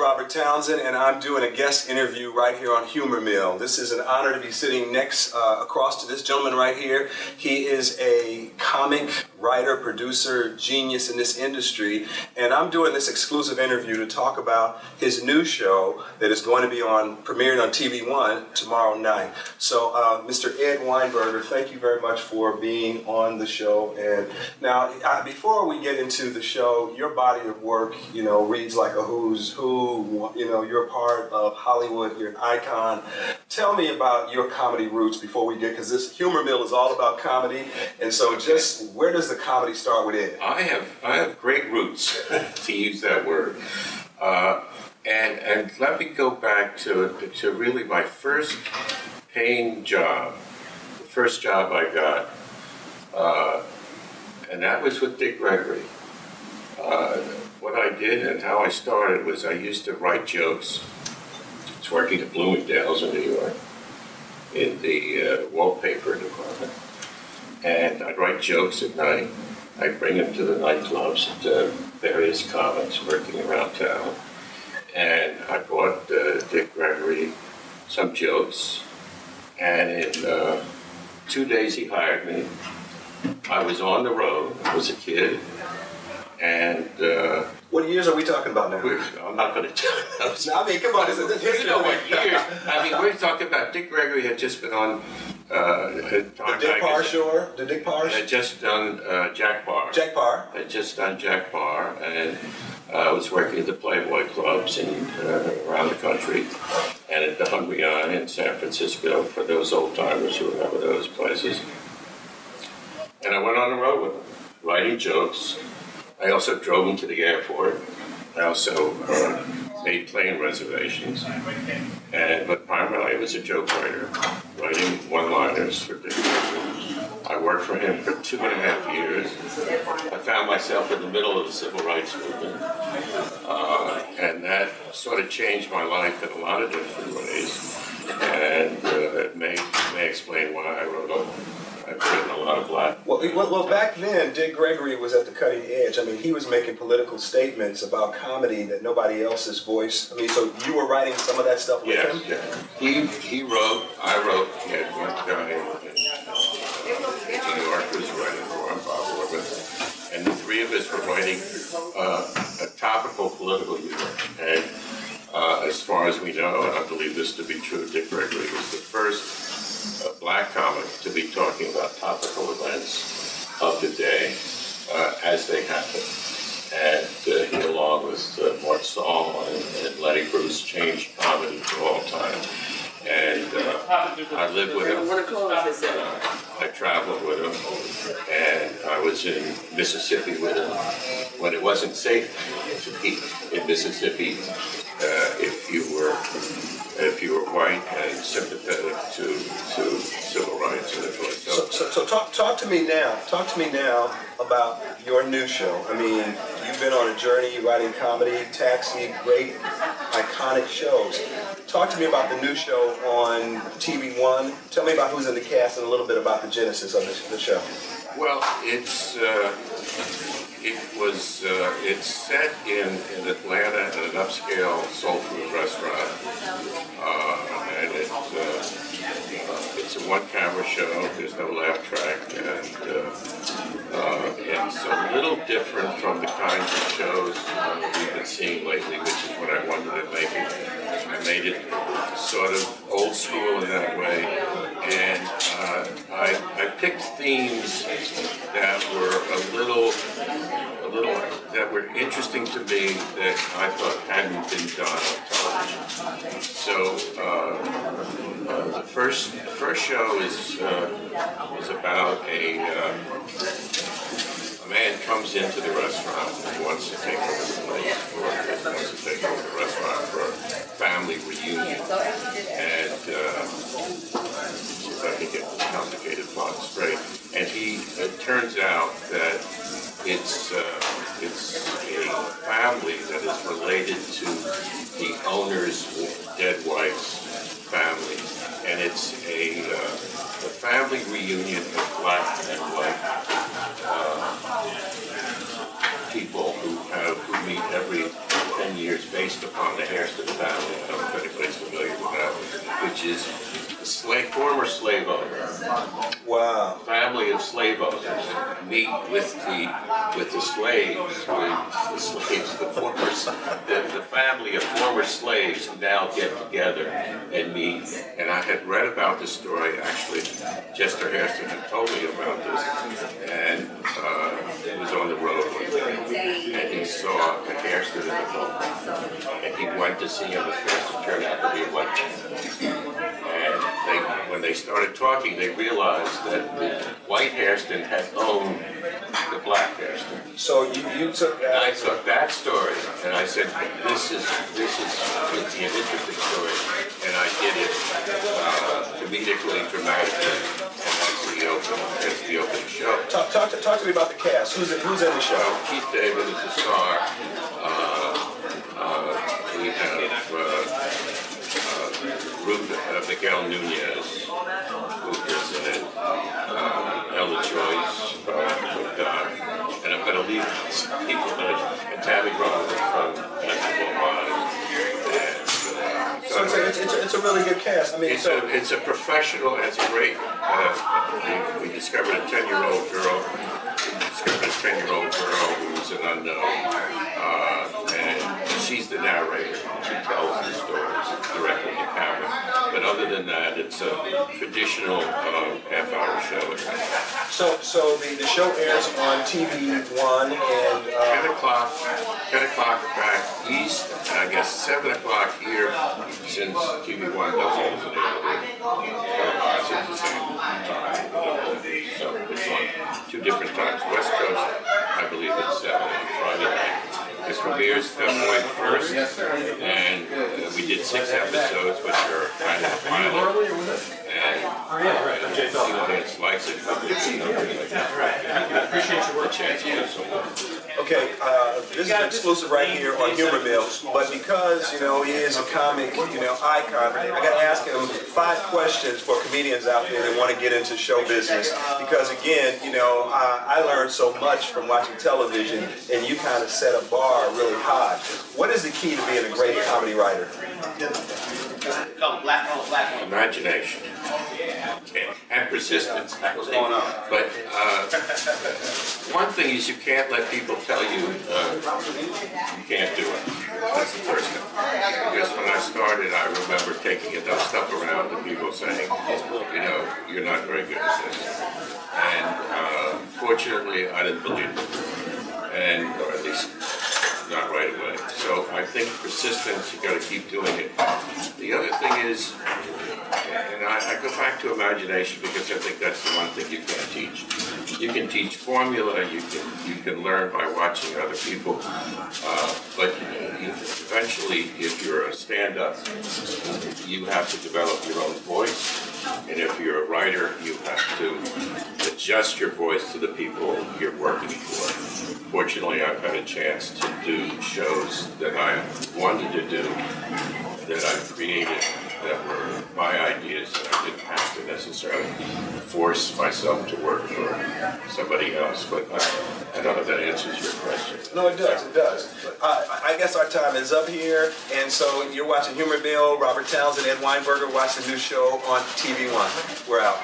Robert Townsend, and I'm doing a guest interview right here on Humor Mill. This is an honor to be sitting next across to this gentleman right here. He is a comic writer, producer, genius in this industry, and I'm doing this exclusive interview to talk about his new show that is going to be premiering on TV One tomorrow night. So, Mr. Ed Weinberger, thank you very much for being on the show. And now, before we get into the show, your body of work, reads like a who's who. You're part of Hollywood. You're an icon. Tell me about your comedy roots before we get, because this Humor Mill is all about comedy. And so, just where does the comedy start with Ed? I have great roots, to use that word. And let me go back to really my first paying job, the first job I got, and that was with Dick Gregory. What I did and how I started was I used to write jokes. I was working at Bloomingdale's in New York in the wallpaper department. And I'd write jokes at night. I'd bring them to the nightclubs at various comics working around town. And I brought Dick Gregory some jokes. And in 2 days he hired me. I was on the road. I was a kid. And what years are we talking about now? I'm not going to tell you. No, I mean, come on. You know what years? I mean, we're talking about Dick Gregory had just been on the Dick Parr Show. The Dick Parr Show. Had just done Jack Parr. Jack Parr. Had just done Jack Parr, and I was working at the Playboy clubs around the country, and at the Hungry Eye in San Francisco for those old timers who remember those places. And I went on the road with him, writing jokes. I also drove him to the airport. I also made plane reservations. But primarily I was a joke writer, writing one-liners for Dick Gregory. I worked for him for 2.5 years. I found myself in the middle of the civil rights movement. And that sort of changed my life in a lot of different ways. And it may explain why I've written a lot of black. Well, back then, Dick Gregory was at the cutting edge. I mean, he was making political statements about comedy that nobody else's voice. I mean, so you were writing some of that stuff with him? Yeah. He wrote, I wrote. He had one guy in New York who was writing for him, Bob Orban. And the three of us were writing a topical political humor. And as far as we know, and I believe this to be true, Dick Gregory was the first black comic to be talking about topical events of the day as they happen. And he, along with Mort Saul and Lenny Bruce, changed comedy for all time. And I lived with him. I traveled with him. And I was in Mississippi with him when it wasn't safe to be in Mississippi if you were white and sympathetic to civil rights. So talk to me now. Talk to me now about your new show. I mean, you've been on a journey writing comedy, Taxi, great, iconic shows. Talk to me about the new show on TV One. Tell me about who's in the cast and a little bit about the genesis of the show. Well, it's set in Atlanta at an upscale soul food restaurant, and it's a one-camera show. There's no laugh track, and it's a little different from the kinds of shows we've been seeing lately, which is what I wanted to make it. I made it sort of old school in that way, and I picked themes that were that were interesting to me that I thought hadn't been done on television. So the first show is about a man comes into the restaurant and wants to take over the place, or wants to take over the restaurant for a family reunion. And if I can get this complicated plot straight. And it turns out that it's a family that is related to the owner's dead wife's family, and it's a family reunion of black and white people who meet every 10 years based based upon the Hairston family. I don't know if anybody's familiar with that, which is the former slave owners. Wow. Family of slave owners meet with the slaves, the family of former slaves who now get together and meet. And I had read about this story, actually, Chester Hairston had told me about this, and he was on the road one day, and he saw the Hairston in the phone, and he went to see him. The Hairston turned out to be a white man. And when they started talking, they realized that the white Hairston had owned the black Hairston. So you took that. And I took that story and I said, this is going to be an interesting story, and I did it comedically, dramatically, and that's the opening show. Talk to me about the cast. Who's in the show? Keith David is the star. We have Miguel Nunez, who is in it, Ella Joyce from God, and I'm going to leave some people in it, and Tammy Robbins from Festival Live. So it's a really good cast. I mean, it's a professional, and it's a great. We discovered a 10-year-old girl. Who's an unknown, and she's the narrator. She tells the stories directly to camera. But other than that, it's a traditional half-hour show. So the show airs on TV One and 10 o'clock back east, and I guess 7 o'clock here, since TV One doesn't use it. It's the same time. So it's on 2 different times. West Coast, I believe it's 7 on Friday night. This premieres February 1st, and we did 6 episodes, which are kind of pilot. And the audience likes it. Okay, this is an exclusive right here on Humor Mill, but because, he is a comic, icon, I got to ask him 5 questions for comedians out there that want to get into show business. Because again, I learned so much from watching television, and you kind of set a bar really high. What is the key to being a great comedy writer? Imagination. And persistence. What's going on? But one thing is you can't let people tell you you can't do it. That's the first thing. Because when I started, I remember taking enough stuff around and people saying, you're not very good at this. And fortunately, I didn't believe it. Or at least not right away. So I think persistence, you got to keep doing it. The other thing is, and I go back to imagination because I think that's the one thing you can't teach. You can teach formula, you can learn by watching other people, but eventually, if you're a stand-up, you have to develop your own voice. And if you're a writer, you have to adjust your voice to the people you're working for. Fortunately, I've had a chance to do shows that I wanted to do, that I created, that were my ideas, that I didn't have to necessarily force myself to work for somebody else. But I don't know if that answers your question. No, it does. It does. I guess our time is up here, and so you're watching Humor Mill. Robert Townsend, Ed Weinberger, watch the new show on TV One. We're out.